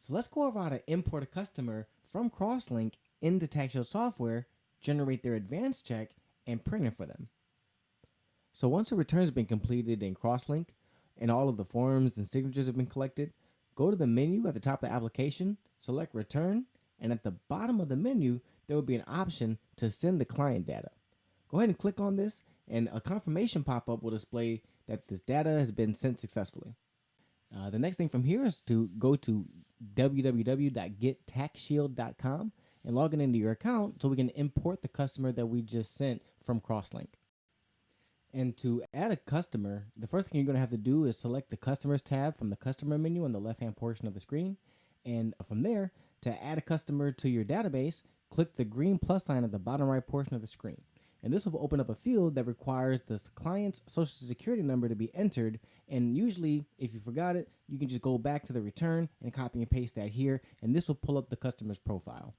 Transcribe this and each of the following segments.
So let's go over how to import a customer from Crosslink into TaxShield software, generate their advance check, and print it for them. So once a return has been completed in Crosslink and all of the forms and signatures have been collected, go to the menu at the top of the application, select return, and at the bottom of the menu, there will be an option to send the client data. Go ahead and click on this, and a confirmation pop-up will display that this data has been sent successfully. The next thing from here is to go to www.gettaxshield.com and log in into your account so we can import the customer that we just sent from Crosslink. And to add a customer, the first thing you're going to have to do is select the Customers tab from the Customer menu on the left-hand portion of the screen. And from there, to add a customer to your database, click the green plus sign at the bottom right portion of the screen. And this will open up a field that requires the client's social security number to be entered. And usually, if you forgot it, you can just go back to the return and copy and paste that here. And this will pull up the customer's profile.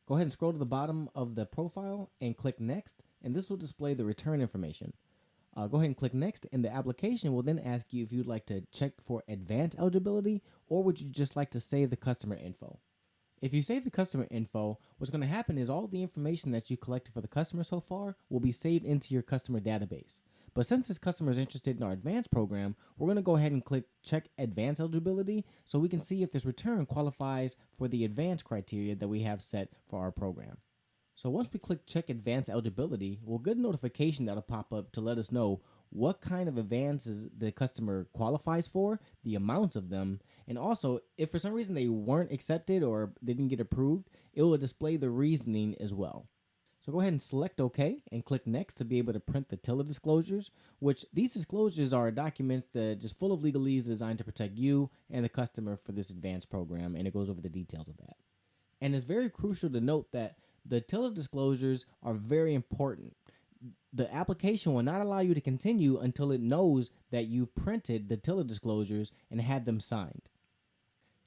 Go ahead and scroll to the bottom of the profile and click Next. And this will display the return information. Go ahead and click Next, and the application will then ask you if you'd like to check for advance eligibility, or would you just like to save the customer info. If you save the customer info, what's going to happen is all the information that you collected for the customer so far will be saved into your customer database. But since this customer is interested in our advance program, we're going to go ahead and click check advance eligibility so we can see if this return qualifies for the advance criteria that we have set for our program. So once we click check advance eligibility, we'll get a notification that'll pop up to let us know what kind of advances the customer qualifies for, the amounts of them, and also if for some reason they weren't accepted or didn't get approved, it will display the reasoning as well. So go ahead and select OK and click Next to be able to print the TILA disclosures, which these disclosures are documents that just full of legalese designed to protect you and the customer for this advanced program, and it goes over the details of that. And it's very crucial to note that the TILA disclosures are very important. The application will not allow you to continue until it knows that you printed the TILA disclosures and had them signed.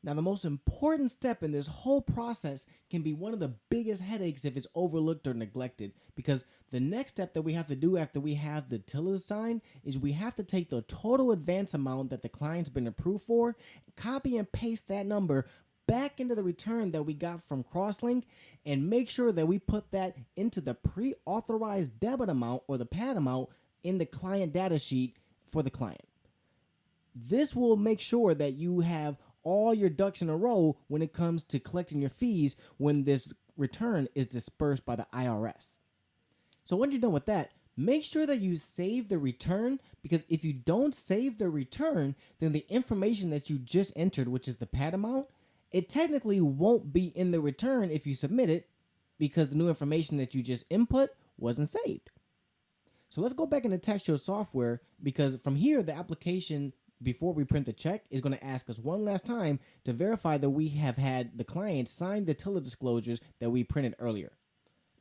Now, the most important step in this whole process can be one of the biggest headaches if it's overlooked or neglected, because the next step that we have to do after we have the TILA signed is we have to take the total advance amount that the client's been approved for, copy and paste that number back into the return that we got from Crosslink, and make sure that we put that into the pre-authorized debit amount or the PAD amount in the client data sheet for the client. This will make sure that you have all your ducks in a row when it comes to collecting your fees when this return is dispersed by the IRS. So when you're done with that, make sure that you save the return, because if you don't save the return, then the information that you just entered, which is the PAD amount, it technically won't be in the return if you submit it, because the new information that you just input wasn't saved. So let's go back into TaxShield software, because from here, the application, before we print the check, is going to ask us one last time to verify that we have had the client sign the TILA disclosures that we printed earlier.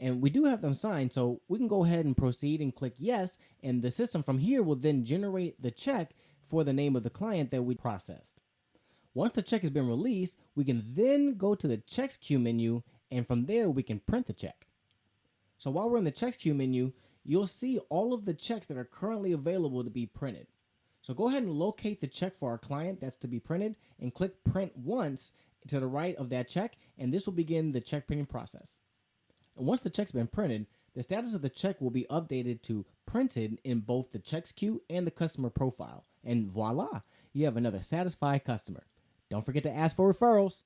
And we do have them signed, so we can go ahead and proceed and click yes, and the system from here will then generate the check for the name of the client that we processed. Once the check has been released, we can then go to the checks queue menu, and from there we can print the check. So while we're in the checks queue menu, you'll see all of the checks that are currently available to be printed. So go ahead and locate the check for our client that's to be printed and click print once to the right of that check, and this will begin the check printing process. And once the check's been printed, the status of the check will be updated to printed in both the checks queue and the customer profile. And voila, you have another satisfied customer. Don't forget to ask for referrals.